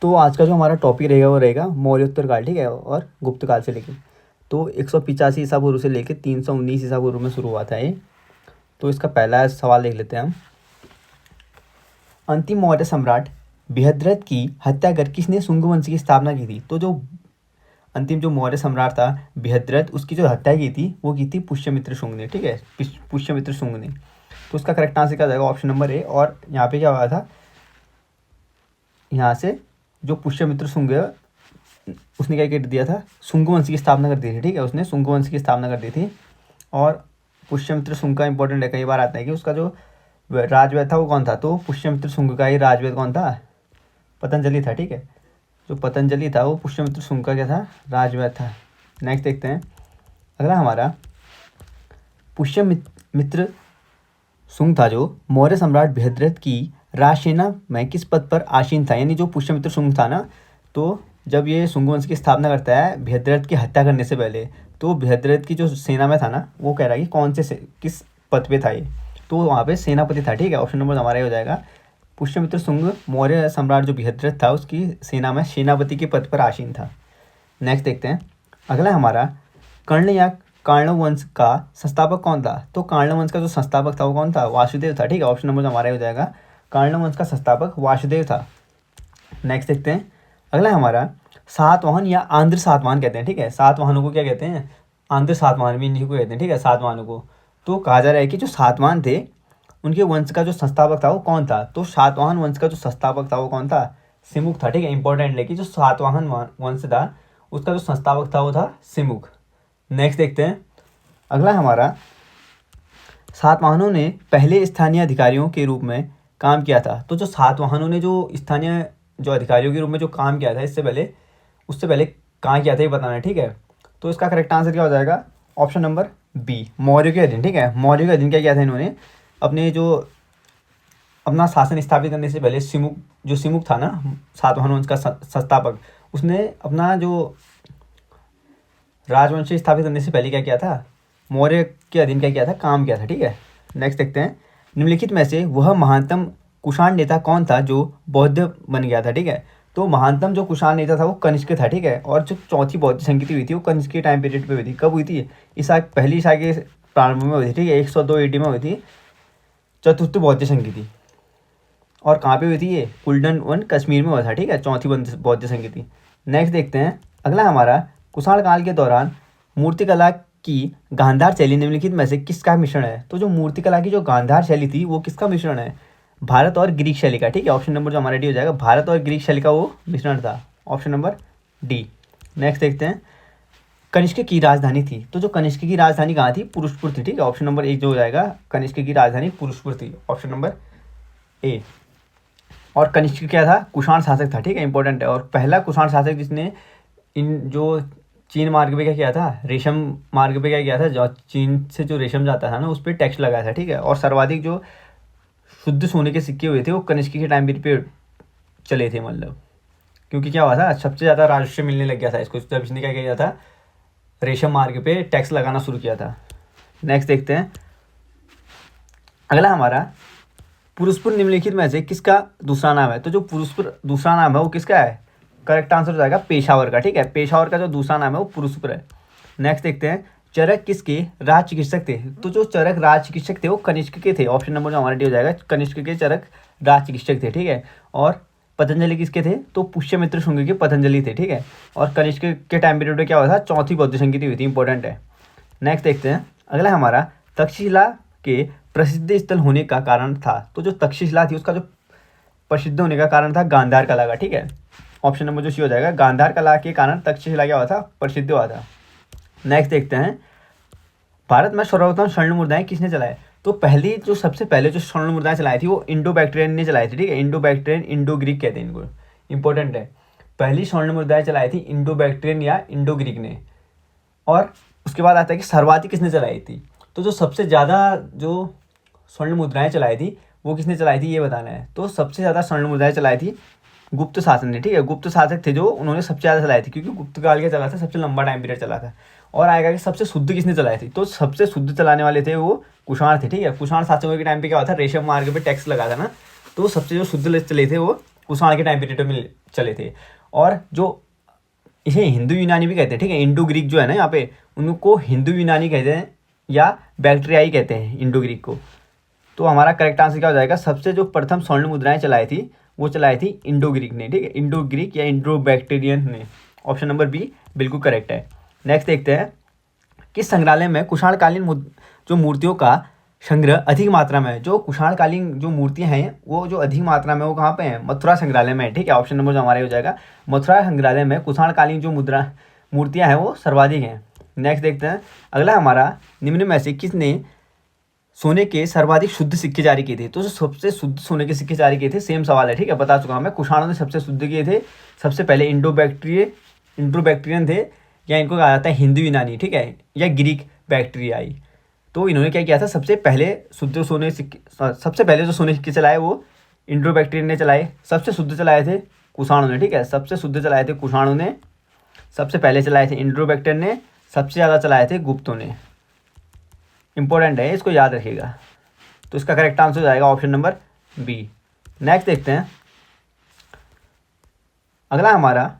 तो आज का जो हमारा टॉपिक रहेगा वो रहेगा मौर्योत्तर काल, ठीक है, और गुप्त काल से लेके तो 185 ईसा पूर्व से लेके 319 ईसा पूर्व में शुरू हुआ था ये। तो इसका पहला सवाल देख लेते हैं हम। अंतिम मौर्य सम्राट बृहद्रथ की हत्या कर किसने शुंग वंश की स्थापना की थी? तो जो अंतिम जो मौर्य सम्राट था बृहद्रथ, उसकी जो हत्या की थी वो की थी पुष्यमित्र शुंग ने, ठीक है, पुष्यमित्र शुंग ने। तो उसका करेक्ट आंसर क्या जाएगा? Option number A. और यहाँ पे क्या हुआ था, यहाँ से जो पुष्यमित्र शुंग है उसने क्या कर दिया था, शुंग वंश की स्थापना कर दी थी, ठीक है, उसने शुंग वंश की स्थापना कर दी थी। और पुष्यमित्र शुंग का इंपॉर्टेंट है, कई बार आता है कि उसका जो राजवैद था वो कौन था? तो पुष्यमित्र शुंग का ही राजवैद कौन था? पतंजलि था, ठीक है। जो पतंजलि था वो पुष्यमित्र शुंग का क्या था? राजवैद था। नेक्स्ट देखते हैं अगला हमारा। पुष्यमित्र शुंग था जो मौर्य सम्राट बृहद्रथ की राजसेना में किस पद पर आसीन था? यानी जो पुष्यमित्र शुंग था ना, तो जब ये शुंग वंश की स्थापना करता है बृहद्रथ की हत्या करने से पहले, तो बृहद्रथ की जो सेना में था ना, वो कह रहा है कि कौन से किस पद पे था ये? तो वहाँ पे सेनापति था, ठीक है। ऑप्शन नंबर हमारा ये हो जाएगा। पुष्यमित्र शुंग मौर्य सम्राट जो बृहद्रथ था उसकी सेना में सेनापति के पद पर आसीन था। नेक्स्ट देखते हैं अगला हमारा। कर्ण या काण्व वंश का संस्थापक कौन था? तो काण्व वंश का जो संस्थापक था वो कौन था? वासुदेव था, ठीक है। ऑप्शन नंबर हमारा हो जाएगा। काण्व वंश का संस्थापक वासुदेव था। नेक्स्ट देखते हैं अगला हमारा। सातवाहन या आंध्र सातवाहन कहते हैं, ठीक है। सातवाहनों को क्या कहते हैं? आंध्र सातवाहन भी इन्हीं को कहते हैं, ठीक है, सातवाहनों को। तो कहा जा रहा है कि जो सातवाहन थे उनके वंश का जो संस्थापक था वो कौन था? तो सातवाहन वंश का जो संस्थापक था वो कौन था? सिमुख था, ठीक है। इंपॉर्टेंट है कि जो सातवाहन वंश था उसका जो संस्थापक था वो था सिमुख। नेक्स्ट देखते हैं अगला हमारा। सातवाहनों ने पहले स्थानीय अधिकारियों के रूप में काम किया था। तो जो सातवाहनों ने जो स्थानीय जो अधिकारियों के रूप में जो काम किया था उससे पहले कहाँ किया था ये बताना है, ठीक है। तो इसका करेक्ट आंसर क्या हो जाएगा? ऑप्शन नंबर बी, मौर्य के अधीन, ठीक है। मौर्य के अधीन क्या किया था इन्होंने? अपना शासन स्थापित करने से पहले सिमुख था ना, सातवाहन वंश का संस्थापक, उसने अपना जो राजवंश स्थापित करने से पहले क्या किया था? मौर्य के अधीन क्या किया था? काम किया था, ठीक है। नेक्स्ट देखते हैं। निम्नलिखित में से वह महानतम कुषाण नेता कौन था जो बौद्ध बन गया था? ठीक है। तो महानतम जो कुषाण नेता था वो कनिष्क था, ठीक है। और जो चौथी बौद्ध संगीति हुई थी वो कनिष्क के टाइम पीरियड पे हुई थी। कब हुई थी? पहली ईसा के प्रारंभ में हुई थी, ठीक है, 102 AD में हुई थी चतुर्थ बौद्ध संगीति। और कहाँ पे हुई थी ये? कुल्डन वन कश्मीर में हुआ था, ठीक है, चौथी बौद्ध संगीति। नेक्स्ट देखते हैं अगला हमारा। कुषाण काल के दौरान मूर्तिकला की गांधार शैली निम्नलिखित में से किसका मिश्रण है? तो जो मूर्तिकला की जो गांधार शैली थी वो किसका मिश्रण है? भारत और ग्रीक शैली का, ठीक है। ऑप्शन नंबर जो हमारा डी हो जाएगा, भारत और ग्रीक शैली का वो मिश्रण था। Option number D. नेक्स्ट देखते हैं। कनिष्क की राजधानी थी, तो जो कनिष्क की राजधानी कहाँ थी? पुरुषपुर थी, ठीक है। ऑप्शन नंबर ए जो हो जाएगा, कनिष्क की राजधानी पुरुषपुर थी। Option number A. और कनिष्क क्या था? कुषाण शासक था, ठीक है, इंपॉर्टेंट है। और पहला कुषाण शासक जिसने इन जो चीन मार्ग पे क्या किया था, रेशम मार्ग पे क्या किया था, जो चीन से जो रेशम जाता था ना उस पर टैक्स लगाया था, ठीक है। और सर्वाधिक जो शुद्ध सोने के सिक्के हुए थे वो कनिष्क के टाइम पीरियड पे चले थे, मतलब क्योंकि क्या हुआ था, सबसे ज़्यादा राजस्व मिलने लग गया था इसको, जब इसने क्या किया था, रेशम मार्ग पे टैक्स लगाना शुरू किया था। नेक्स्ट देखते हैं अगला हमारा। पुरुषपुर निम्नलिखित में से किसका दूसरा नाम है? तो जो पुरुषपुर दूसरा नाम है वो किसका है? करेक्ट आंसर हो जाएगा पेशावर का, ठीक है। पेशावर का जो दूसरा नाम है वो पुरुषपुर है। नेक्स्ट देखते हैं। चरक किसके राज चिकित्सक थे? तो जो चरक राज चिकित्सक थे वो कनिष्क के थे। ऑप्शन नंबर जो हमारा डी हो जाएगा, कनिष्क के चरक राज चिकित्सक थे, ठीक है। और पतंजलि किसके थे? तो पुष्यमित्र शुंग के पतंजलि थे, ठीक है। और कनिष्क के टाइम पीरियड में क्या हुआ था? चौथी बौद्ध संगीति हुई थी, इंपॉर्टेंट है। नेक्स्ट देखते हैं अगला हमारा। तक्षशिला के प्रसिद्ध स्थल होने का कारण था, तो जो तक्षशिला थी उसका जो प्रसिद्ध होने का कारण था गांधार कला का, ठीक है। ऑप्शन नंबर जो सी हो जाएगा, गांधार कला के कारण तक्षशिला क्या हुआ था? प्रसिद्ध हुआ था। नेक्स्ट देखते हैं। भारत में सर्वप्रथम स्वर्ण मुद्राएं किसने चलाए? तो सबसे पहले जो स्वर्ण मुद्राएं चलाई थी वो इंडो बैक्ट्रियन ने चलाई थी, ठीक है। इंडो बैक्ट्रियन, इंडो ग्रीक कहते हैं इनको, इंपॉर्टेंट है। पहली स्वर्ण मुद्राएं चलाई थी इंडो बैक्ट्रियन या इंडो ग्रीक ने। और उसके बाद आता है कि सर्वाधिक किसने चलाई थी? तो जो सबसे ज़्यादा जो स्वर्ण मुद्राएं चलाई थी वो किसने चलाई थी ये बताना है। तो सबसे ज़्यादा स्वर्ण मुद्राएं चलाई थी गुप्त शासन ने, ठीक है। गुप्त शासक थे जो, उन्होंने सबसे ज़्यादा चलाई थी, क्योंकि गुप्त काल के चला था, सबसे लंबा टाइम पीरियड चला था। और आएगा कि सबसे शुद्ध किसने चलाई थी? तो सबसे शुद्ध चलाने वाले थे वो कुषाण थे, ठीक है। कुषाण शासकों के टाइम पे क्या हुआ था, रेशम मार्ग पे टैक्स लगा था ना, तो सबसे जो शुद्ध चले थे वो कुषाण के टाइम पीरियड में चले थे। और जो इसे हिंदू यूनानी भी कहते हैं, ठीक है। इंडो ग्रीक जो है ना यहाँ पे, उनको हिंदू यूनानी कहते हैं या बैक्ट्रियाई कहते हैं इंडो ग्रीक को। तो हमारा करेक्ट आंसर क्या हो जाएगा, सबसे जो प्रथम स्वर्ण मुद्राएं चलाई थी वो चलाई थी इंडो ग्रीक ने, ठीक है, इंडो ग्रीक या इंडो बैक्टीरियन ने। ऑप्शन नंबर बी बिल्कुल करेक्ट है। नेक्स्ट देखते हैं, किस संग्रहालय में कुषाणकालीन जो मूर्तियों का संग्रह अधिक मात्रा में है। जो कुषाणकालीन जो मूर्तियां हैं वो जो अधिक मात्रा में वो कहाँ पे हैं, मथुरा संग्रहालय में है, ठीक है। ऑप्शन नंबर जो हमारा हो जाएगा, मथुरा संग्रहालय में कुषाणकालीन जो मूर्तियां हैं वो सर्वाधिक हैं। नेक्स्ट देखते हैं, अगला हमारा, निम्न में से किसने सोने के सर्वाधिक शुद्ध सिक्के जारी किए थे। तो जो सबसे शुद्ध सोने के सिक्के जारी किए थे, सेम सवाल है, ठीक है, बता चुका हूं मैं। कुषाणों ने सबसे शुद्ध किए थे। सबसे पहले इंडो बैक्टीरियन थे, या इनको कहा जाता है हिंदू यूनानी, ठीक है, या ग्रीक बैक्टीरियाई। तो इन्होंने क्या किया था, सबसे पहले जो सोने सिक्के चलाए वो इंडो बैक्टीरियन ने चलाए। सबसे शुद्ध चलाए थे कुषाणों ने, ठीक है, सबसे शुद्ध चलाए थे कुषाणों ने। सबसे पहले चलाए थे इंडो बैक्टीरियन ने। सबसे ज़्यादा चलाए थे गुप्तों ने। इंपॉर्टेंट है, इसको याद रखिएगा। तो इसका करेक्ट आंसर हो जाएगा ऑप्शन नंबर बी। नेक्स्ट देखते हैं, अगला हमारा,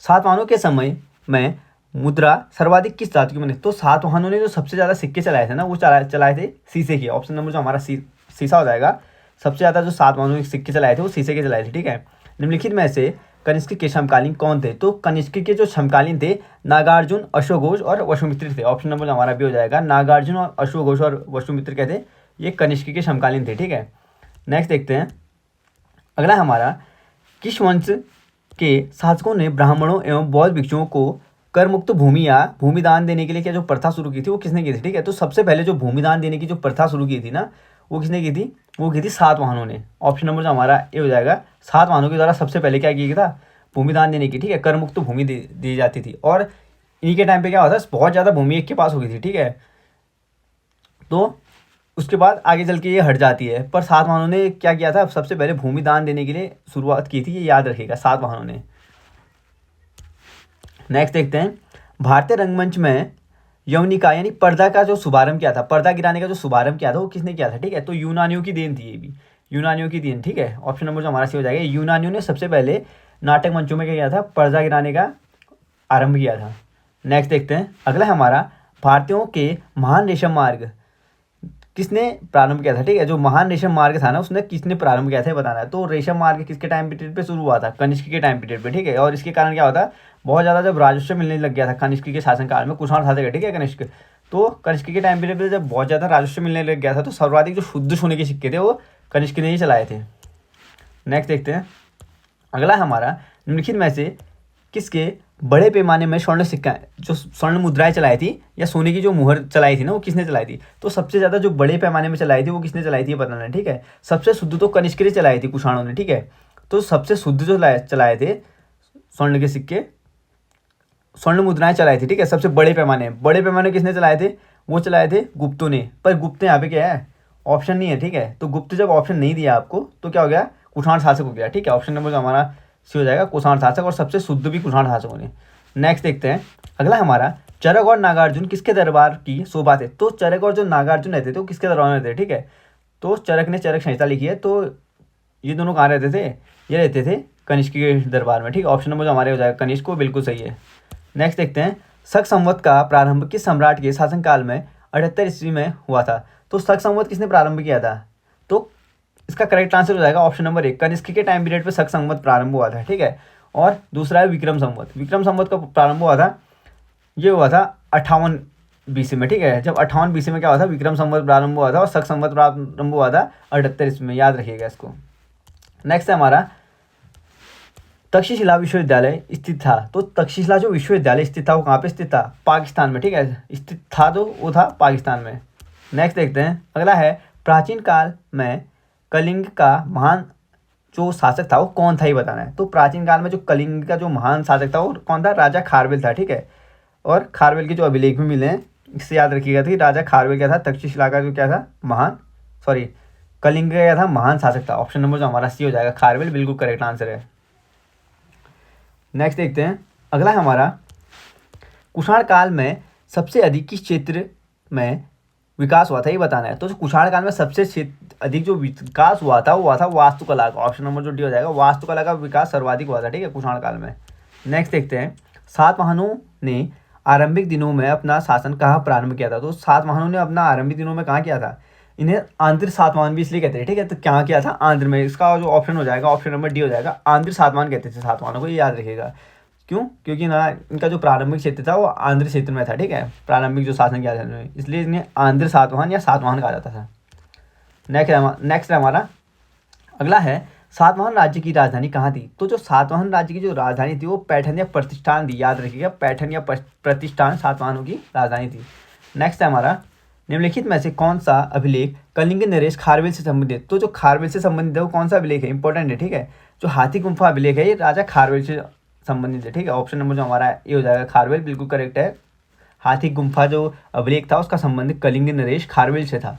सातवाहनों के समय में मुद्रा सर्वाधिक किस धातु की बनी। तो सातवाहनों ने जो सबसे ज़्यादा सिक्के चलाए थे ना वो चलाए थे शीशे के। ऑप्शन नंबर जो हमारा शीशा हो जाएगा। सबसे ज़्यादा जो सातवाहनों के सिक्के चलाए थे वो शीशे के चलाए थे, ठीक है। निम्नलिखित में से कनिष्क के समकालीन कौन थे। तो कनिष्क के जो समकालीन थे नागार्जुन, अश्वघोष और वसुमित्र थे। ऑप्शन नंबर हमारा भी हो जाएगा, नागार्जुन और अश्वघोष और वसुमित्र कहते ये कनिष्क के समकालीन थे, ठीक है। नेक्स्ट देखते हैं, अगला हमारा, किस वंश के शासकों ने ब्राह्मणों एवं बौद्ध भिक्षुओं को कर मुक्त भूमि या भूमिदान देने के लिए क्या जो प्रथा शुरू की थी वो किसने की थी, ठीक है। तो सबसे पहले जो भूमिदान देने की जो प्रथा शुरू की थी ना वो किसने की थी, वो की थी सातवाहनों ने। ऑप्शन नंबर जो हमारा ये हो जाएगा, सातवाहनों के द्वारा सबसे पहले क्या किया था, भूमिदान देने की, ठीक है, कर मुक्त भूमि दी जाती थी। और इन्हीं के टाइम पे क्या होता है, बहुत ज़्यादा भूमि एक के पास हो गई थी, ठीक है। तो उसके बाद आगे चल के ये हट जाती है, पर सातवाहनों ने क्या किया था, सबसे पहले भूमिदान देने के लिए शुरुआत की थी, ये याद रखिएगा, सातवाहनों ने। नेक्स्ट देखते हैं, भारतीय रंगमंच में यवनिका यानी पर्दा का जो शुभारंभ किया था, पर्दा गिराने का जो शुभारंभ किया था वो किसने किया था, ठीक है। तो यूनानियों की देन थी, ये भी यूनानियों की देन, ठीक है। ऑप्शन नंबर जो हमारा सी हो जाएगा, यूनानियों ने सबसे पहले नाटक मंचों में क्या किया था, पर्दा गिराने का आरंभ किया था। नेक्स्ट देखते हैं, अगला हमारा, भारतीयों के महान रेशम मार्ग किसने प्रारंभ किया था, ठीक है। जो महान रेशम मार्ग था ना उसने किसने प्रारंभ किया था बताना है। तो रेशम मार्ग किसके टाइम पीरियड पे शुरू हुआ था, कनिष्क के टाइम पीरियड पे, ठीक है। और इसके कारण क्या होता है, बहुत ज़्यादा जब राजस्व मिलने लग गया था कनिष्क के शासनकाल में, कुषाण शासक है, ठीक है, कनिष्क। तो कनिष्क के टाइम पीरियड पे जब बहुत ज़्यादा राजस्व मिलने लग गया था तो सर्वाधिक जो शुद्ध सोने के सिक्के थे वो कनिष्क ने ही चलाए थे। नेक्स्ट देखते हैं, अगला हमारा, निम्नलिखित में से किसके बड़े पैमाने में स्वर्ण सिक्का जो स्वर्ण मुद्राएं चलाई थी या सोने की जो मुहर चलाई थी ना वो किसने चलाई थी। तो सबसे ज़्यादा जो बड़े पैमाने में चलाई थी वो किसने चलाई थी ये बताना है, ठीक है। सबसे शुद्ध तो कनिष्क ने चलाई थी कुषाणों ने, ठीक है। तो सबसे शुद्ध जो चलाए थे स्वर्ण के सिक्के, स्वर्ण मुद्राएं चलाई थी, ठीक है, सबसे बड़े पैमाने किसने चलाए थे, वो चलाए थे गुप्तों ने। पर गुप्त यहाँ पे क्या है, ऑप्शन नहीं है, ठीक है। तो गुप्त जब ऑप्शन नहीं दिया आपको तो क्या हो गया, कुषाण शासक हो गया, ठीक है। ऑप्शन नंबर हमारा सी हो जाएगा कुषाण शासक, और सबसे शुद्ध भी कुषाण शासकों ने। नेक्स्ट देखते हैं, अगला हमारा, चरक और नागार्जुन किसके दरबार की शोभा थे। तो चरक और जो नागार्जुन रहते थे वो किसके दरबार में रहते थे, ठीक है। तो चरक ने चरक संहिता लिखी है, तो ये दोनों कहाँ रहते थे, ये रहते थे कनिष्क के दरबार में, ठीक है। ऑप्शन नंबर जो हमारे हो जाएगा कनिष्क को, बिल्कुल सही है। नेक्स्ट देखते हैं, शक संवत का प्रारंभ किस सम्राट के शासनकाल में 78 ईस्वी में हुआ था। तो शक संवत किसने प्रारंभ किया था, तो इसका करेक्ट आंसर हो जाएगा ऑप्शन नंबर 1, कनिष्क के टाइम पीरियड पे शक संवत प्रारंभ हुआ था, ठीक है। और दूसरा है विक्रम संवत। विक्रम संवत का प्रारंभ हुआ था, ये हुआ था 58 BC में, ठीक है। जब 58 BC में क्या हुआ था, विक्रम संवत प्रारंभ हुआ था, और शक संवत प्रारंभ हुआ था 78 ईस्वी में, याद रखिएगा इसको। नेक्स्ट है हमारा, तक्षशिला विश्वविद्यालय स्थित था। तो तक्षशिला जो विश्वविद्यालय स्थित था वो कहाँ पे स्थित था, पाकिस्तान में, ठीक है। स्थित था तो वो था पाकिस्तान में। नेक्स्ट देखते हैं, अगला है, प्राचीन काल में कलिंग का महान जो शासक था वो कौन था ये बताना है। तो प्राचीन काल में जो कलिंग का जो महान शासक था वो कौन था, राजा खारवेल था, ठीक है। और खारवेल के जो अभिलेख भी मिले हैं इससे याद रखिएगा कि राजा खारवेल क्या था, तक्षशिला का जो क्या था कलिंग का क्या था, महान शासक था। ऑप्शन नंबर जो हमारा सी हो जाएगा खारवेल, बिल्कुल करेक्ट आंसर है। नेक्स्ट देखते हैं, अगला हमारा, कुषाण काल में सबसे अधिक किस क्षेत्र में विकास हुआ था, ये बताना है। तो जो कुषाण काल में सबसे अधिक जो विकास हुआ था वो हुआ था वास्तुकला का। ऑप्शन नंबर जो डी हो जाएगा, वास्तुकला का विकास सर्वाधिक हुआ था, ठीक है, कुषाण काल में। नेक्स्ट देखते हैं, सातवाहनों ने आरंभिक दिनों में अपना शासन कहाँ प्रारंभ किया था। तो सातवाहनों ने अपना आरंभिक दिनों में कहाँ किया था, इन्हें आंध्र सातवाहन भी इसलिए कहते हैं, ठीक है। तो क्या किया था, आंध्र में। इसका जो ऑप्शन हो जाएगा, ऑप्शन नंबर डी हो जाएगा, आंध्र सातवाहन कहते थे सातवाहनों को, ये याद रखिएगा। क्यों, क्योंकि ना इनका जो प्रारंभिक क्षेत्र था वो आंध्र क्षेत्र में था, ठीक है, प्रारंभिक जो शासन किया था इन्होंने, इसलिए इन्हें आंध्र सातवाहन या सातवाहन कहा जाता था। नेक्स्ट हमारा अगला है, सातवाहन राज्य की राजधानी कहाँ थी। तो जो सातवाहन राज्य की जो राजधानी थी वो पैठन या प्रतिष्ठान थी, याद रखिएगा, पैठन या प्रतिष्ठान सातवाहनों की राजधानी थी। नेक्स्ट है हमारा, निम्नलिखित में से कौन सा अभिलेख कलिंग नरेश खारवेल से संबंधित। तो जो खारवेल से संबंधित है वो कौन सा अभिलेख है, इंपॉर्टेंट है, ठीक है। जो हाथी गुम्फा अभिलेख है ये राजा खारवेल से संबंधित है, ठीक है। ऑप्शन नंबर जो हमारा है ये हो जाएगा खारवेल, बिल्कुल करेक्ट है। हाथी गुम्फा जो अभिलेख था उसका संबंध कलिंग नरेश खारवेल से था।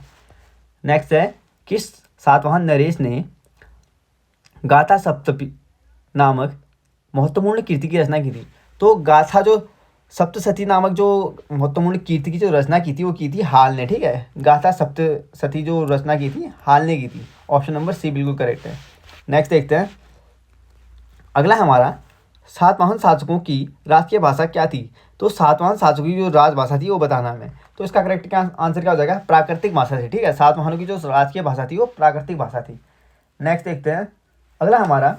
नेक्स्ट है, किस सातवाहन नरेश ने गाथा सप्तपी नामक महत्वपूर्ण कीर्ति की रचना की थी। तो गाथा जो सप्तशती नामक जो महत्वपूर्ण कीर्ति की जो रचना की थी वो की थी हाल ने, ठीक है। गाथा सप्तशती जो रचना की थी हाल ने की थी। ऑप्शन नंबर सी बिल्कुल करेक्ट है। नेक्स्ट देखते हैं, अगला हमारा, सातवाहन शासकों की राजकीय भाषा क्या थी। तो सातवाहन शासकों की जो राजभाषा थी वो बताना हमें। तो इसका करेक्ट क्या आंसर क्या हो जाएगा, प्राकृतिक भाषा थी, ठीक है। सातवाहनों की जो राजकीय भाषा थी वो प्राकृतिक भाषा थी। नेक्स्ट देखते हैं, अगला हमारा,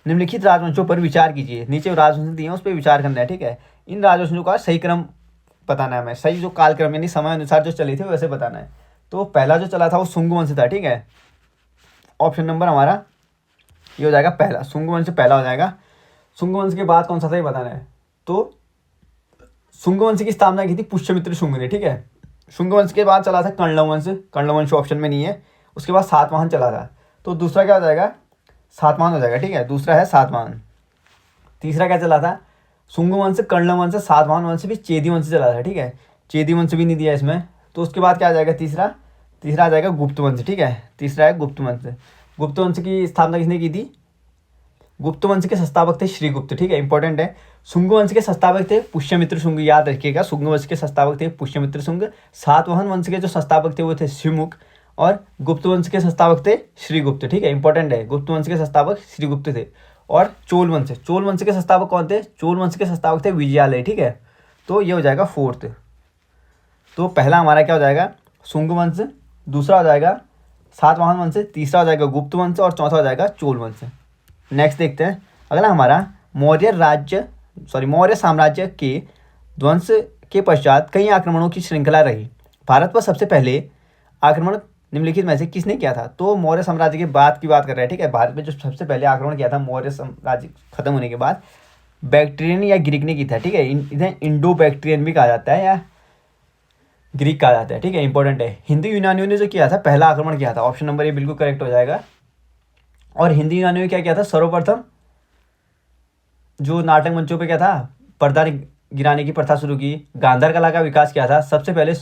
निम्नलिखित राजवंशों पर विचार कीजिए। नीचे राजवंश दिए हैं उस पर विचार करना है, ठीक है। इन राजवंशों का सही क्रम बताना है हमें, सही जो कालक्रम यानी समय अनुसार जो चले थे वैसे बताना है। तो पहला जो चला था वो शुंग वंश था, ठीक है। ऑप्शन नंबर हमारा ये हो जाएगा पहला, शुंग वंश पहला हो जाएगा। शुंग वंश के बाद कौन सा था ये बताना है। तो शुंग वंश की स्थापना की थी पुष्यमित्र शुंग ने, ठीक है। शुंग वंश के बाद चला था कर्ण वंश, कर्ण वंश ऑप्शन में नहीं है। उसके बाद सातवाहन चला था, तो दूसरा क्या हो जाएगा, सातवाहन हो जाएगा, ठीक है, दूसरा है सातवाहन। तीसरा क्या चला था, शुंग वंश, कर्ण वंश, सातवाहन वंश भी चेदी वंश चला था, ठीक है। चेदी वंश भी नहीं दिया इसमें। तो उसके बाद क्या आ जाएगा, तीसरा आ जाएगा गुप्त वंश, ठीक है। तीसरा है गुप्त वंश। गुप्त वंश की स्थापना किसने की थी, गुप्त वंश के संस्थापक थे श्रीगुप्त, ठीक है, इंपॉर्टेंट है। शुंग वंश के संस्थापक थे पुष्यमित्र शुंग, याद रखिएगा, शुंग वंश के संस्थापक थे पुष्यमित्र शुंग। सातवाहन वंश के जो संस्थापक थे वो थे शिवमुख, और गुप्त वंश के संस्थापक थे श्रीगुप्त, ठीक है, इंपॉर्टेंट है। गुप्त वंश के संस्थापक श्रीगुप्त थे। और चोल वंश के संस्थापक कौन थे, चोल वंश के संस्थापक थे विजयालय, ठीक है। तो ये हो जाएगा फोर्थ। तो पहला हमारा क्या हो जाएगा, शुंग वंश, दूसरा हो जाएगा सातवाहन वंश, तीसरा हो जाएगा गुप्त वंश, और चौथा हो जाएगा चोल वंश। नेक्स्ट देखते हैं, अगला हमारा, मौर्य साम्राज्य के ध्वंस के पश्चात कई आक्रमणों की श्रृंखला रही। भारत पर सबसे पहले आक्रमण निम्नलिखित में से किसने किया था। तो मौर्य साम्राज्य के बाद की बात कर रहे हैं, ठीक है। भारत में जो सबसे पहले आक्रमण किया था मौर्य साम्राज्य खत्म होने के बाद, बैक्ट्रियन या ग्रीक ने की था, ठीक है। इन्हें इंडो बैक्ट्रियन भी कहा जाता है या ग्रीक कहा जाता है, ठीक है, इंपॉर्टेंट है। हिंदू यूनानियों ने जो किया था, पहला आक्रमण किया था, ऑप्शन नंबर ये बिल्कुल करेक्ट हो जाएगा। और हिंदी यूनानियों ने क्या किया था, सर्वप्रथम जो नाटक मंचों पे क्या था, पर्दा गिराने की प्रथा शुरू की, गांधार कला का विकास किया था। सबसे पहले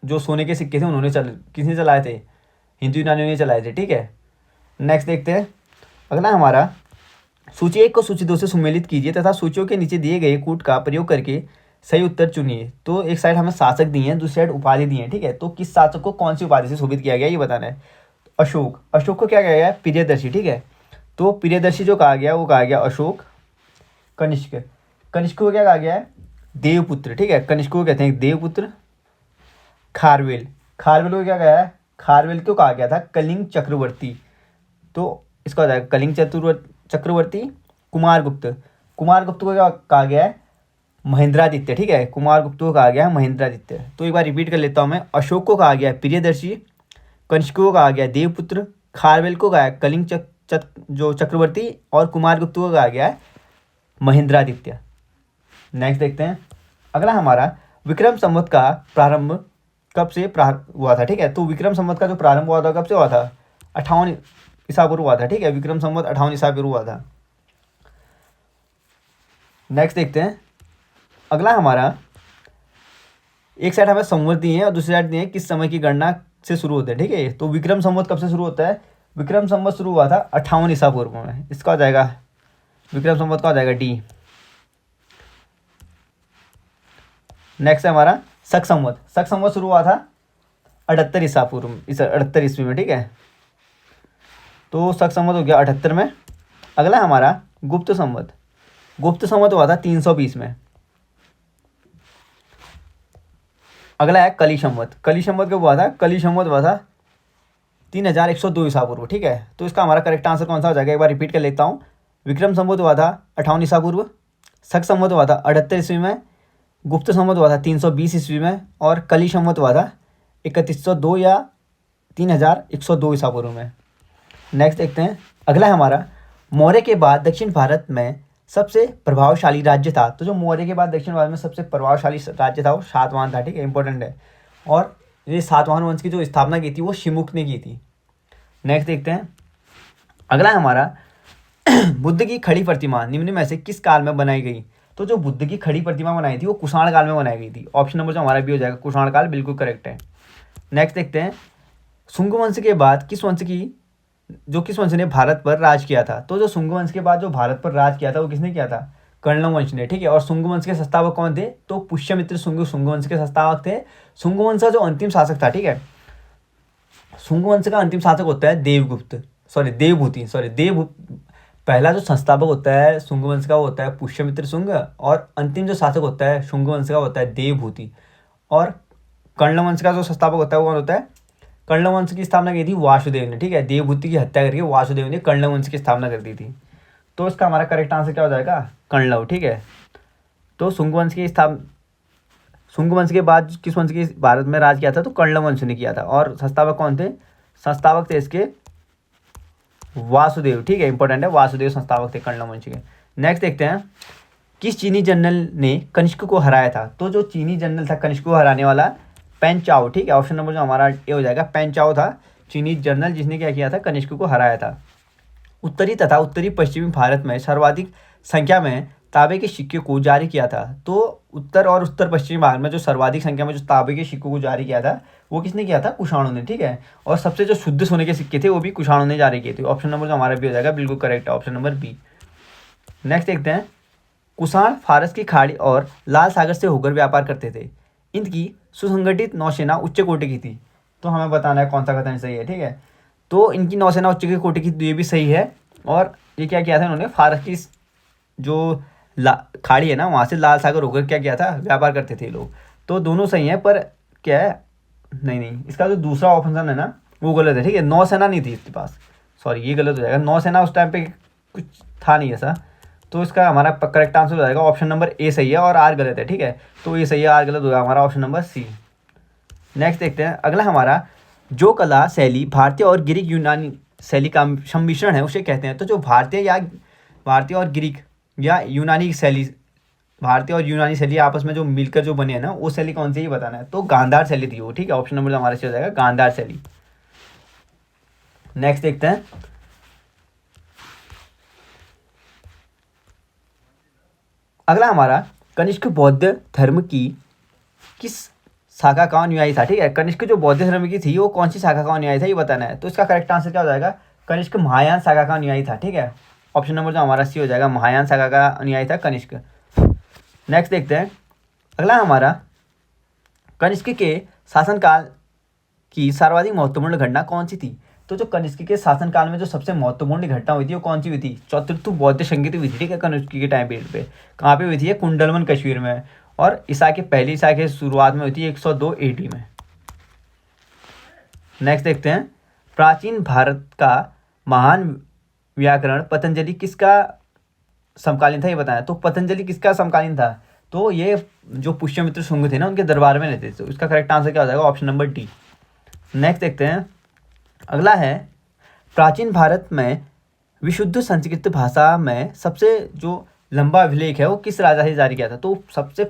जो सोने के सिक्के थे उन्होंने किसने चलाए थे, हिंदू यूनानियों ने चलाए थे, ठीक है। नेक्स्ट देखते हैं, अगला हमारा, सूची 1 को सूची 2 से सुमेलित कीजिए तथा सूचियों के नीचे दिए गए कूट का प्रयोग करके सही उत्तर चुनिए। तो एक साइड हमें शासक दिए हैं, दूसरी साइड उपाधि दी है, ठीक है। तो किस शासक को कौन सी उपाधि से शोभित किया गया ये बताना है। अशोक को क्या कहा गया है, प्रियदर्शी, ठीक है। तो प्रियदर्शी जो कहा गया वो कहा गया अशोक। कनिष्क को क्या कहा गया है, देवपुत्र, ठीक है, कनिष्क को कहते हैं देवपुत्र। खारवेल को क्या कहा है, खारवेल को कहा गया था कलिंग चक्रवर्ती। तो इसका हो जाएगा कलिंग चक्रवर्ती। कुमारगुप्त को क्या कहा गया है, महेंद्रादित्य, ठीक है, कुमारगुप्त को कहा गया है महेंद्रादित्य। तो एक बार रिपीट कर लेता हूँ मैं, अशोक को कहा गया है प्रियदर्शी, कनिष्क को कहा गया देवपुत्र, खारवेल को कहा कलिंग जो चक्रवर्ती, और कुमारगुप्त को कहा गया है महेंद्रादित्य। नेक्स्ट देखते हैं, अगला हमारा, विक्रम संवत का प्रारंभ कब से हुआ था, ठीक है। तो विक्रम संवत का जो प्रारंभ हुआ था कब से हुआ था, 58 ईसा पूर्व हुआ था, ठीक है। विक्रम संवत 58 ईसा पूर्व हुआ था। नेक्स्ट देखते हैं, अगला हमारा, एक साइड हमें संवत दिए हैं और दूसरी साइड दिए हैं किस समय की गणना से शुरू होते हैं, ठीक है। तो विक्रम संवत कब से शुरू होता है, विक्रम संवत शुरू हुआ था 58 ईसा पूर्व में। इसका हो जाएगा, विक्रम संवत का हो जाएगा डी। नेक्स्ट है हमारा शक संवत शुरू हुआ था 78 ईसा पूर्व, इस 78 ईस्वी में, ठीक है। तो शक संवत हो गया 78 में। अगला हमारा गुप्त संवत। गुप्त संवत हुआ था 320 में। अगला है कली संवत। कली संवत कब हुआ था? कली संवत हुआ था 3102 ईसा पूर्व, ठीक है। तो इसका हमारा करेक्ट आंसर कौन सा हो जाएगा, एक बार रिपीट कर लेता हूँ। विक्रम संवत हुआ था 58 ईसा पूर्व, शक संवत हुआ था 78 ईस्वी में, गुप्त संवत हुआ था 320 ईस्वी में, और कली संवत हुआ था 3102 या 3102 ईसा पूर्व में। नेक्स्ट देखते हैं। अगला है हमारा मौर्य के बाद दक्षिण भारत में सबसे प्रभावशाली राज्य था। तो जो मौर्य के बाद दक्षिण भारत में सबसे प्रभावशाली राज्य था वो सातवाहन था, ठीक है, इंपॉर्टेंट है। और ये सातवाहन वंश की जो स्थापना की थी वो शिमुक ने की थी। नेक्स्ट देखते हैं। अगला हमारा बुद्ध की खड़ी प्रतिमा निम्न में से किस काल में बनाई गई? तो जो बुद्ध की खड़ी प्रतिमा बनाई थी वो कुषाण काल में बनाई गई थी। ऑप्शन नंबर जो हमारा भी हो जाएगा कुषाण काल, बिल्कुल करेक्ट है। नेक्स्ट देखते हैं। शुंग वंश के बाद किस वंश ने भारत पर राज किया था? तो जो शुंग वंश के बाद जो भारत पर राज किया था वो किसने किया था? कर्ण वंश ने, ठीक है। और शुंग वंश के संस्थापक कौन थे? तो पुष्यमित्र शुंग वंश के संस्थापक थे। शुंग वंश का जो अंतिम शासक था, ठीक है, शुंग वंश का अंतिम शासक होता है देवभूति। पहला जो संस्थापक होता है शुंग वंश का वो होता है पुष्यमित्र शुंग, और अंतिम जो शासक होता है शुंग वंश का होता है देवभूति। और कर्ण वंश का जो संस्थापक होता है वो कौन होता है? कर्ण वंश की स्थापना की थी वासुदेव ने, ठीक है। देवभूति की हत्या करके वासुदेव ने कर्ण वंश की स्थापना कर दी थी। तो इसका हमारा करेक्ट आंसर क्या हो जाएगा? कण्लव, ठीक है। तो शुंग वंश के बाद किस वंश की भारत में राज किया था? तो कर्ण वंश ने किया था। और संस्थापक कौन थे? संस्थापक थे इसके वासुदेव, ठीक है, इंपॉर्टेंट है, वासुदेव संस्थापक थे कर्ण वंश के। नेक्स्ट देखते हैं। किस चीनी जनरल ने कनिष्क को हराया था? तो जो चीनी जनरल था कनिष्क को हराने वाला, पेन चाओ, ठीक है। ऑप्शन नंबर जो हमारा ये हो जाएगा पेन चाओ था चीनी जनरल जिसने क्या किया था? कनिष्क को हराया था। उत्तरी तथा उत्तरी पश्चिमी भारत में सर्वाधिक संख्या में तांबे के सिक्के को जारी किया था। तो उत्तर और उत्तर पश्चिमी भारत में जो सर्वाधिक संख्या में जो तांबे के सिक्कों को जारी किया था वो किसने किया था? कुषाणों ने, ठीक है। और सबसे जो शुद्ध सोने के सिक्के थे वो भी कुषाणों ने जारी किए थे। ऑप्शन नंबर जो हमारा भी हो जाएगा बिल्कुल करेक्ट है, ऑप्शन नंबर बी। नेक्स्ट देखते हैं। कुषाण फारस की खाड़ी और लाल सागर से होकर व्यापार करते थे। इनकी सुसंगठित नौसेना उच्च कोटि की थी। तो हमें बताना है कौन सा कथन सही है, ठीक है। तो इनकी नौसेना उच्च कोटि की, ये भी सही है। और ये क्या किया था इन्होंने? फारस की जो खाड़ी है ना वहाँ से लाल सागर होकर क्या किया था? व्यापार करते थे लोग। तो दोनों सही हैं, पर क्या है, नहीं, इसका जो दूसरा ऑप्शन है ना वो गलत है, ठीक है। नौसेना नहीं थी इसके पास, सॉरी ये गलत हो जाएगा। नौसेना उस टाइम पे कुछ था नहीं ऐसा। तो इसका हमारा करेक्ट आंसर हो जाएगा ऑप्शन नंबर ए सही है और आर गलत है, ठीक है। तो ये सही है, आर गलत हो जाएगा, हमारा ऑप्शन नंबर सी। नेक्स्ट देखते हैं। अगला हमारा जो कला शैली भारतीय और ग्रीक यूनानी शैली का सम्मिश्रण है उसे कहते हैं। तो जो भारतीय और ग्रीक या यूनानी शैली, भारतीय और यूनानी शैली आपस में जो मिलकर जो बने हैं ना वो शैली कौन सी, ही बताना है। तो गांधार शैली थी वो, ठीक है। ऑप्शन नंबर हमारे से हो जाएगा गांधार शैली। नेक्स्ट देखते हैं। अगला हमारा कनिष्क बौद्ध धर्म की किस शाखा का अनुयायी था, ठीक है। कनिष्क जो बौद्ध धर्म की थी वो कौन सी शाखा का अनुयायी था ये बताना है। तो इसका करेक्ट आंसर क्या हो जाएगा? कनिष्क महायान शाखा का अनुयायी था, ठीक है। ऑप्शन नंबर जो हमारा सी हो जाएगा, महायान शाखा का अनुयायी था कनिष्क। नेक्स्ट देखते हैं। अगला हमारा कनिष्क के शासनकाल की सर्वाधिक महत्वपूर्ण घटना कौन सी थी? तो जो कनिष्क के शासनकाल में जो सबसे महत्वपूर्ण घटना हुई थी वो कौन सी हुई थी? चतुर्थ बौद्ध संगीत हुई थी, ठीक है, कनिष्क के टाइम पीरियड पे। कहाँ पे हुई थी? कुंडलवन कश्मीर में। और पहली ईसा के शुरुआत में हुई थी 102 AD में। नेक्स्ट देखते हैं। प्राचीन भारत का महान व्याकरण पतंजलि किसका समकालीन था ये बताया। तो पतंजलि किसका समकालीन था? तो ये जो पुष्यमित्र शुंग थे ना उनके दरबार में रहते थे। तो इसका करेक्ट आंसर क्या हो जाएगा? Option number D. नेक्स्ट देखते हैं। अगला है प्राचीन भारत में विशुद्ध संस्कृत भाषा में सबसे जो लंबा अभिलेख है वो किस राजा से जारी किया था? तो सबसे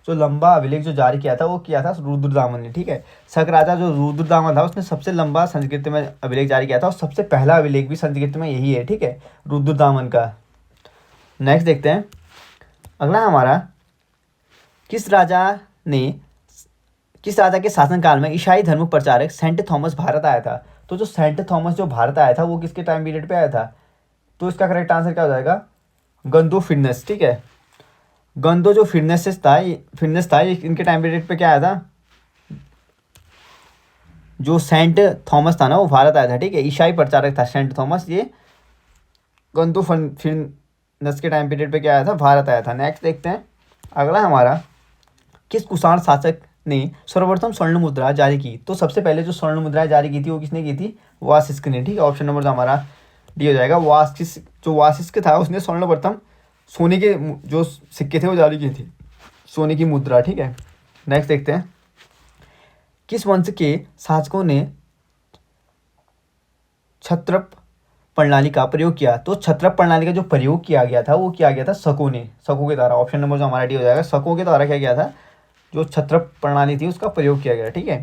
जो लंबा अभिलेख जो जारी किया था वो किया था रुद्रदामन ने, ठीक है। शक राजा जो रुद्रदामन था उसने सबसे लंबा संस्कृत में अभिलेख जारी किया था और सबसे पहला अभिलेख भी संस्कृत में यही है, ठीक है, रुद्रदामन का। नेक्स्ट देखते हैं। अगला हमारा किस राजा के शासनकाल में ईसाई धर्म प्रचारक सेंट थॉमस भारत आया था? तो जो सेंट थॉमस जो भारत आया था वो किसके टाइम पीरियड पे आया था? तो इसका करेक्ट आंसर क्या हो जाएगा? गंदो फिरनेस, ठीक है। गंदो जो फिरनेस था इनके टाइम पीरियड पे क्या आया था? जो सेंट थॉमस था ना वो भारत आया था, ठीक है। ईसाई प्रचारक था सेंट थॉमस, ये गंतु फिरनस के टाइम पीरियड पे क्या आया था, भारत आया था। नेक्स्ट देखते हैं अगला हमारा, किस कुषाण शासक ने सर्वप्रथम स्वर्ण मुद्रा जारी की? तो सबसे पहले जो स्वर्ण मुद्रा जारी की थी वो किसने की थी? वाशिष्ठ ने, ठीक है। ऑप्शन नंबर जो हमारा डी हो जाएगा। वाशिष्ठ था उसने सर्वप्रथम सोने के जो सिक्के थे वो जारी किए थे, सोने की मुद्रा, ठीक है। नेक्स्ट देखते हैं, किस वंश के शासकों ने क्षत्रप प्रणाली का प्रयोग किया? तो क्षत्रप प्रणाली का जो प्रयोग किया गया था वो किया गया था शकों ने, शकों के द्वारा। ऑप्शन नंबर जो हमारा डी हो जाएगा, शकों के द्वारा क्या किया था, जो क्षत्रप प्रणाली थी उसका प्रयोग किया गया, ठीक है।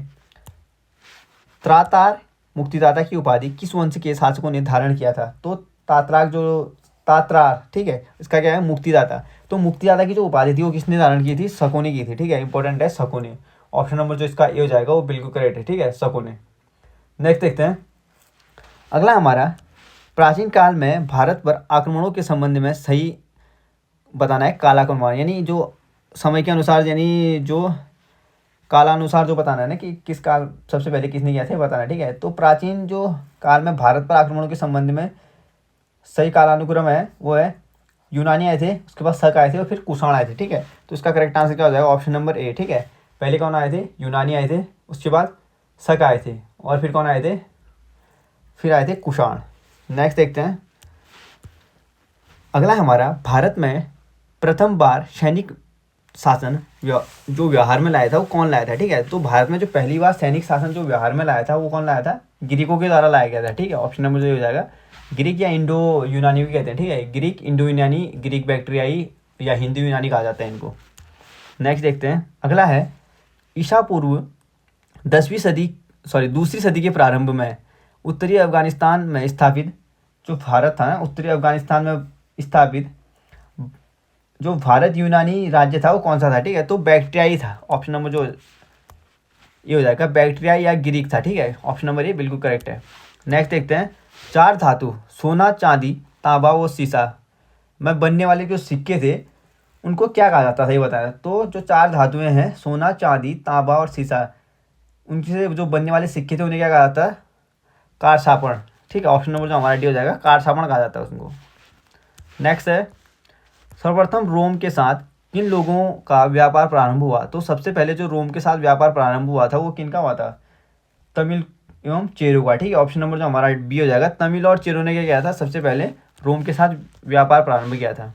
त्रातार मुक्तिदाता की उपाधि किस वंश के शासकों ने धारण किया था? तो तात्राक जो तात्रार, ठीक है, इसका क्या है, मुक्तिदाता। तो मुक्तिदाता की जो उपाधि थी वो किसने धारण की थी? शकों ने की थी, ठीक है। इंपॉर्टेंट है शकों ने। ऑप्शन नंबर जो इसका ए हो जाएगा वो बिल्कुल करेक्ट है, ठीक है, शकों ने। नेक्स्ट देखते हैं अगला हमारा, प्राचीन काल में भारत पर आक्रमणों के संबंध में सही बताना है कालानुमान, यानी जो समय के अनुसार, यानी जो कालानुसार जो बताना है ना कि किस काल सबसे पहले किसने किया था बताना है, ठीक है। तो प्राचीन जो काल में भारत पर आक्रमणों के संबंध में सही कालानुक्रम है वो है यूनानी आए थे, उसके बाद शक आए थे और फिर कुषाण आए थे, ठीक है। तो इसका करेक्ट आंसर क्या हो जाएगा? ऑप्शन नंबर ए, ठीक है। पहले कौन आए थे? यूनानी आए थे, उसके बाद शक आए थे और फिर कौन आए थे? फिर आए थे कुषाण। नेक्स्ट देखते हैं अगला हमारा, भारत में प्रथम बार सैनिक शासन जो व्यवहार में लाया था वो कौन लाया था, ठीक है। तो भारत में जो पहली बार सैनिक शासन जो व्यवहार में लाया था वो कौन लाया था? ग्रीकों के द्वारा लाया गया था, ठीक है। ऑप्शन नंबर जो हो जाएगा, ग्रीक या इंडो यूनानी भी कहते हैं, ठीक है। ग्रीक, इंडो यूनानी, ग्रीक बैक्ट्रियाई या हिंदू यूनानी कहा जाता है इनको। नेक्स्ट देखते हैं अगला है, ईसा पूर्व दूसरी सदी के प्रारंभ में उत्तरी अफगानिस्तान में स्थापित जो भारत था ना, उत्तरी अफगानिस्तान में स्थापित जो भारत यूनानी राज्य था वो कौन सा था, ठीक है। तो बैक्ट्रियाई था। ऑप्शन नंबर जो ये हो जाएगा, बैक्ट्रियाई या ग्रीक था, ठीक है। ऑप्शन नंबर ये बिल्कुल करेक्ट है। नेक्स्ट देखते हैं, चार धातु सोना, चांदी, तांबा और शीशा में बनने वाले जो सिक्के थे उनको क्या कहा जाता था ये बताया। तो जो चार धातुएं हैं सोना, चांदी, तांबा और शीशा, उनसे जो बनने वाले सिक्के थे उन्हें क्या कहा जाता है? कारसापण, ठीक है। ऑप्शन नंबर जो हमारा डी हो जाएगा, कारसापण कहा जाता है उसको। नेक्स्ट है, सर्वप्रथम रोम के साथ किन लोगों का व्यापार प्रारंभ हुआ? तो सबसे पहले जो रोम के साथ व्यापार प्रारंभ हुआ था वो किनका हुआ था? तमिल एवं चेरो का, ठीक है। ऑप्शन नंबर जो हमारा बी हो जाएगा, तमिल और चेरो ने क्या किया था? सबसे पहले रोम के साथ व्यापार प्रारंभ किया था।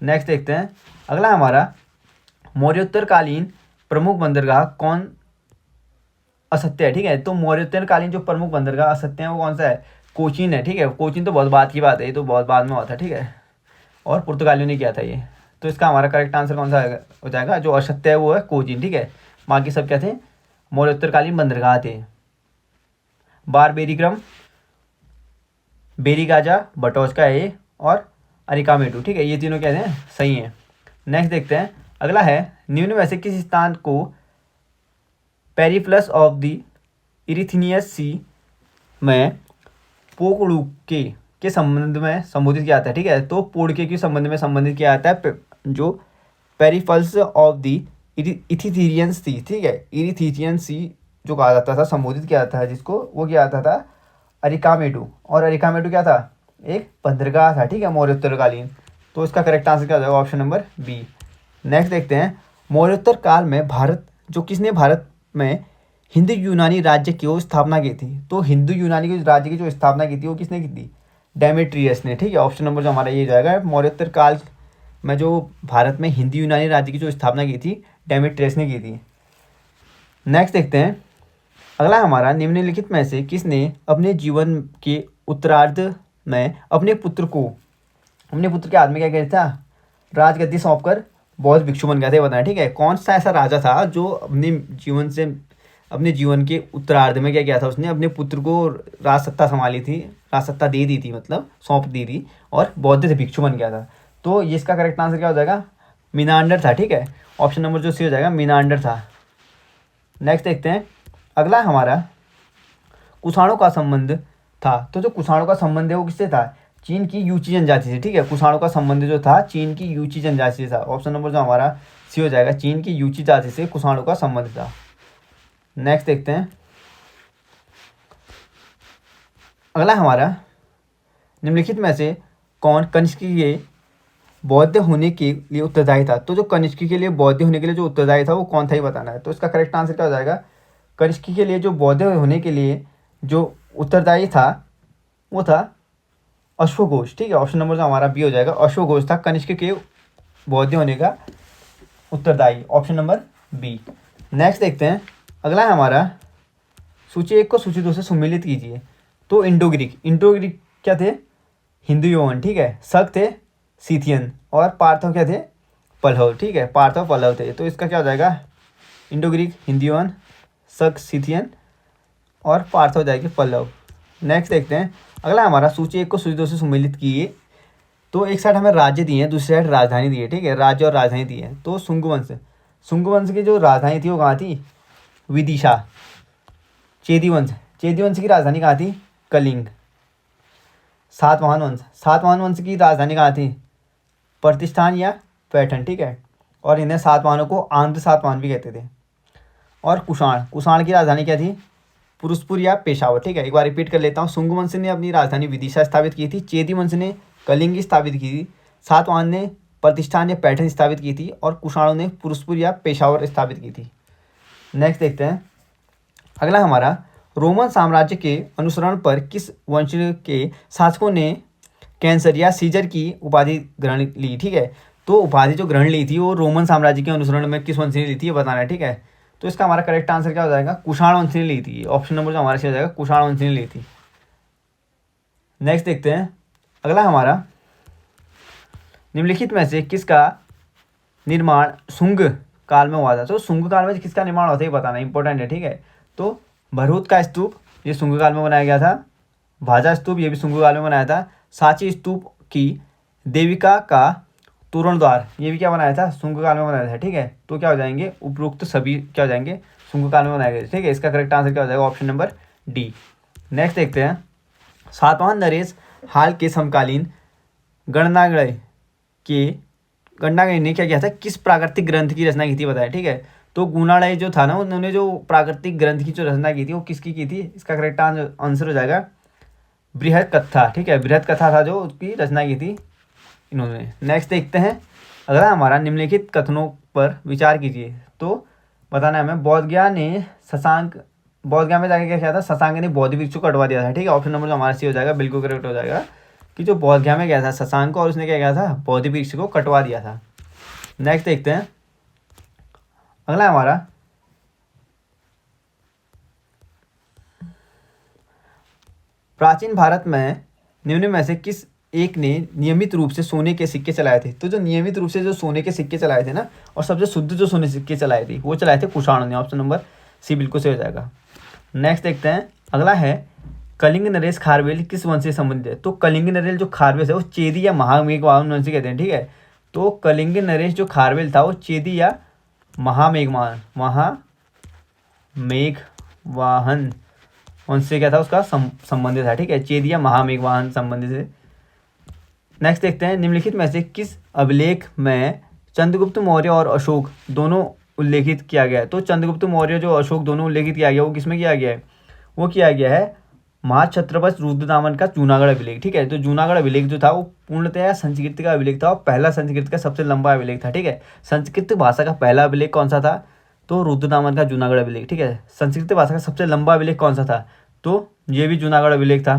नेक्स्ट देखते हैं अगला हमारा, मौर्योत्तरकालीन प्रमुख बंदरगाह कौन असत्य है, ठीक है। तो मौर्योत्तरकालीन जो प्रमुख बंदरगाह असत्य है वो कौन सा है? कोचीन है, ठीक है। कोचीन तो बहुत बाद की बात है, ये तो बहुत बाद में हुआ था, ठीक है, और पुर्तगालियों ने किया था ये। तो इसका हमारा करेक्ट आंसर कौन सा हो जाएगा? जो असत्य है वो है कोचीन, ठीक है। बाकी सब क्या थे? मौर्योत्तरकालीन बंदरगाह थे। बारबेरिक्रम, बेरीगाजा, बटोस्का ए और अरिकामेटू, ठीक है। ये तीनों क्या हैं? सही हैं। नेक्स्ट देखते हैं अगला है, निम्न में से किस स्थान को पेरिप्लस ऑफ द इरिथीनियस सी में पोकड़ुके के संबंध में संबोधित किया जाता है, ठीक है। तो पोड़के के संबंध में संबंधित किया जाता है जो पेरिफल्स ऑफ द इरिथीरियन सी, ठीक है। इरिथीरियन सी जो कहा जाता था, संबोधित किया जाता है जिसको, वो किया जाता था अरिकामेटू। और अरिकामेटू क्या था? एक बंदरगाह था, ठीक है, मौर्योत्तरकालीन। तो इसका करेक्ट आंसर क्या हो जाएगा? Option number B. नेक्स्ट देखते हैं, मौर्योत्तर काल में किसने भारत में हिंदू यूनानी राज्य की स्थापना की थी? तो हिंदू यूनानी के राज्य की जो स्थापना की थी वो किसने की थी? डेमेट्रियस ने, ठीक है। ऑप्शन नंबर जो हमारा ये जाएगा, मौर्योत्तर काल में जो भारत में हिंदू यूनानी राज्य की जो स्थापना की थी डेमेट्रियस ने की थी। नेक्स्ट देखते हैं अगला हमारा, निम्नलिखित में से किसने अपने जीवन के उत्तरार्ध में अपने पुत्र के हाथ में क्या किया था? राजगद्दी सौंपकर बौद्ध भिक्षु बन गया था, बताया, ठीक है। कौन सा ऐसा राजा था जो अपने जीवन के उत्तरार्ध में क्या किया था? उसने अपने पुत्र को राज सत्ता संभाली थी, राज सत्ता दे दी थी, मतलब सौंप दी थी, और बौद्ध भिक्षु बन गया था। तो ये इसका करेक्ट आंसर क्या हो जाएगा? मीनांडर था, ठीक है। ऑप्शन नंबर जो सी हो जाएगा, मीनांडर था। नेक्स्ट देखते हैं अगला हमारा, कुषाणों का संबंध था। तो जो कुषाणों का संबंध है वो किससे था? चीन की यूची जनजाति से, ठीक है। कुषाणों का संबंध जो था चीन की यूची जनजाति से था। ऑप्शन नंबर जो हमारा सी हो जाएगा, चीन की यूची जाति से कुषाणों का संबंध था। नेक्स्ट देखते हैं अगला हमारा, निम्नलिखित में से कौन कनिष्क के बौद्ध होने के लिए उत्तरदायी था। तो जो कनिष्क के लिए बौद्ध होने के लिए जो उत्तरदायी था वो कौन था, ये बताना है। तो इसका करेक्ट आंसर क्या हो जाएगा, कनिष्क के लिए जो बौद्ध होने के लिए जो उत्तरदायी था वो था अश्वघोष। ठीक है, ऑप्शन नंबर जो हमारा बी हो जाएगा, अश्वघोष था कनिष्क के बौद्ध होने का उत्तरदायी, ऑप्शन नंबर बी। नेक्स्ट देखते हैं, अगला है हमारा, सूची 1 को सूची 2 से सुमेलित कीजिए। तो इंडो ग्रीक क्या थे, हिंदू यौवन। ठीक है, शक थे सीथियन, और पार्थव क्या थे, पल्लव। ठीक है, पार्थव पल्लव थे। तो इसका क्या हो जाएगा, इंडो ग्रीक, हिंदू यौवन, शक सीथियन, और पार्थव जाएगी पल्लव। नेक्स्ट देखते हैं, अगला हमारा, सूची 1 को सूची 2 से सुमेलित किए। तो एक साइड हमें राज्य दिए हैं, दूसरी साइड राजधानी दी है। ठीक है, राज्य और राजधानी दी है। तो शुंग वंश की जो राजधानी थी वो कहाँ थी, विदिशा। चेदी वंश की राजधानी कहाँ थी, कलिंग। सातवाहन वंश की राजधानी कहाँ थी, प्रतिष्ठान या पैठन। ठीक है, और इन्हें सातवाहनों को आंध्र सातवाहन भी कहते थे। और कुषाण की राजधानी क्या थी, पुरुषपुर या पेशावर। ठीक है, एक बार रिपीट कर लेता हूँ। शुंग वंश ने अपनी राजधानी विदिशा स्थापित की थी, चेदी वंश ने कलिंग स्थापित की थी, सातवाहन ने प्रतिष्ठान या पैठन स्थापित की थी, और कुषाणों ने पुरुषपुर या पेशावर स्थापित की थी। नेक्स्ट देखते हैं, अगला हमारा, रोमन साम्राज्य के अनुसरण पर किस वंश के शासकों ने कैंसर या सीजर की उपाधि ग्रहण ली। ठीक है, तो उपाधि जो ग्रहण ली थी वो रोमन साम्राज्य के अनुसरण में किस वंश ने ली थी, ये बताना है। ठीक है, तो इसका हमारा करेक्ट आंसर क्या हो जाएगा, कुषाण वंश ने ली थी। ऑप्शन नंबर जो हमारा सही हो जाएगा, कुषाण वंश ने ली थी। नेक्स्ट देखते हैं, अगला हमारा, निम्नलिखित में से किसका निर्माण शुंग काल में हुआ था। तो शुंग काल में किसका निर्माण होता है ये बताना इंपॉर्टेंट है। ठीक है, तो भरूच का स्तूप ये शुंग काल में बनाया गया था, भाजा स्तूप ये भी शुंग काल में बनाया था, सांची स्तूप की देविका का तोरण द्वार ये भी क्या बनाया था, शुंग काल में बनाया था। ठीक है, तो क्या हो जाएंगे, उपरोक्त सभी क्या हो जाएंगे, शुंग काल में बनाए गए। ठीक है, इसका करेक्ट आंसर क्या हो जाएगा, ऑप्शन नंबर डी। नेक्स्ट देखते हैं, सातवाहन नरेश हाल के समकालीन गणनागणय ने क्या किया था, किस प्राकृतिक ग्रंथ की रचना की थी बताया। ठीक है, तो गुणालय जो था ना, उन्होंने जो प्राकृतिक ग्रंथ की जो रचना की थी वो किसकी की थी, इसका करेक्ट आंसर हो जाएगा बृहद कथा। ठीक है, बृहद कथा था जो उसकी रचना की थी इन्होंने। नेक्स्ट देखते हैं, अगला हमारा, निम्नलिखित कथनों पर विचार कीजिए। तो बताना है हमें, बौद्ध गया में जाके क्या किया था, शशांक ने बौद्ध वृक्ष को कटवा दिया था। ठीक है, ऑप्शन नंबर जो हमारा सी हो जाएगा, बिल्कुल करेक्ट हो जाएगा कि जो बौद्ध गया में गया था शशांक और उसने क्या किया था, बौद्ध वृक्ष को कटवा दिया था। नेक्स्ट देखते हैं, अगला हमारा, प्राचीन भारत में निम्न में से किस एक ने नियमित रूप से सोने के सिक्के चलाए थे। तो जो नियमित रूप से जो सोने के सिक्के चलाए थे ना, और सबसे शुद्ध जो सोने सिक्के चलाए थे वो चलाए थे कुषाणों ने। ऑप्शन नंबर सी बिल्कुल सही हो जाएगा। नेक्स्ट देखते हैं, अगला है, कलिंग नरेश खारवेल किस वंश से संबंधित है। तो कलिंग नरेश जो खारवेल है वो चेदी या महामेघवाहन वंश से कहते हैं। ठीक है, तो कलिंग नरेश जो खारवेल था वो चेदी या महामेघवाहन वंश से क्या था, उसका संबंधित था। ठीक है, चेदी या महामेघवाहन संबंधित है। नेक्स्ट देखते हैं, निम्नलिखित में से किस अभिलेख में चंद्रगुप्त मौर्य और अशोक दोनों उल्लेखित किया गया है। तो चंद्रगुप्त मौर्य जो अशोक दोनों उल्लेखित किया गया वो किसमें किया गया है, वो किया गया है महाक्षत्रपति रुद्रदामन का जूनागढ़ अभिलेख। ठीक है, तो जूनागढ़ अभिलेख जो था वो पूर्णतया संस्कृत का अभिलेख था और पहला संस्कृत का सबसे लंबा अभिलेख था। ठीक है, संस्कृत भाषा का पहला अभिलेख कौन सा था, तो रुद्रदामन का जूनागढ़ अभिलेख। ठीक है, संस्कृत भाषा का सबसे लंबा अभिलेख कौन सा था, तो ये भी जूनागढ़ अभिलेख था।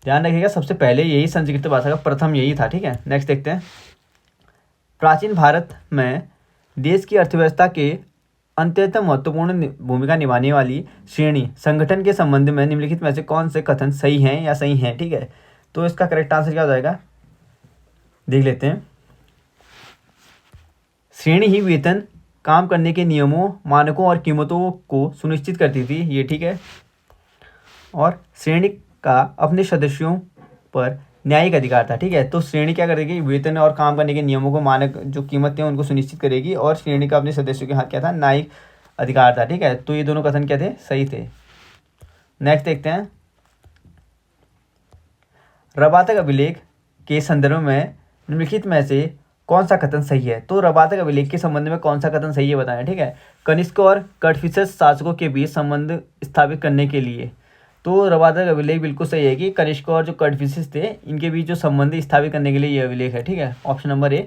ध्यान रखिएगा, सबसे पहले यही संस्कृत भाषा का प्रथम यही था। ठीक है, नेक्स्ट देखते हैं, प्राचीन भारत में देश की अर्थव्यवस्था के अत्यंत महत्वपूर्ण भूमिका निभाने वाली श्रेणी संगठन के संबंध में निम्नलिखित में से कौन से कथन सही हैं या सही हैं। ठीक है, तो इसका करेक्ट आंसर क्या हो जाएगा, देख लेते हैं। श्रेणी ही वेतन, काम करने के नियमों, मानकों और कीमतों को सुनिश्चित करती थी, ये ठीक है। और श्रेणी का अपने सदस्यों पर न्यायिक अधिकार था। ठीक है, तो श्रेणी क्या करेगी, वेतन और काम करने के नियमों को, मानक जो कीमतें उनको सुनिश्चित करेगी, और श्रेणी का अपने सदस्यों के हाथ क्या था, न्यायिक अधिकार था। ठीक है, तो ये दोनों कथन क्या थे, सही थे। नेक्स्ट देखते हैं, रबातक अभिलेख के संदर्भ में निम्नलिखित में से कौन सा कथन सही है। तो रबातक अभिलेख के संबंध में कौन सा कथन सही है बताएं। ठीक है, कनिष्क और कटफिसस शासकों के बीच संबंध स्थापित करने के लिए तो रवादा का अभिलेख बिल्कुल सही है कि कनिष्क और जो कदफिसिस थे इनके बीच जो संबंध स्थापित करने के लिए ये अभिलेख है, ठीक है। Option number A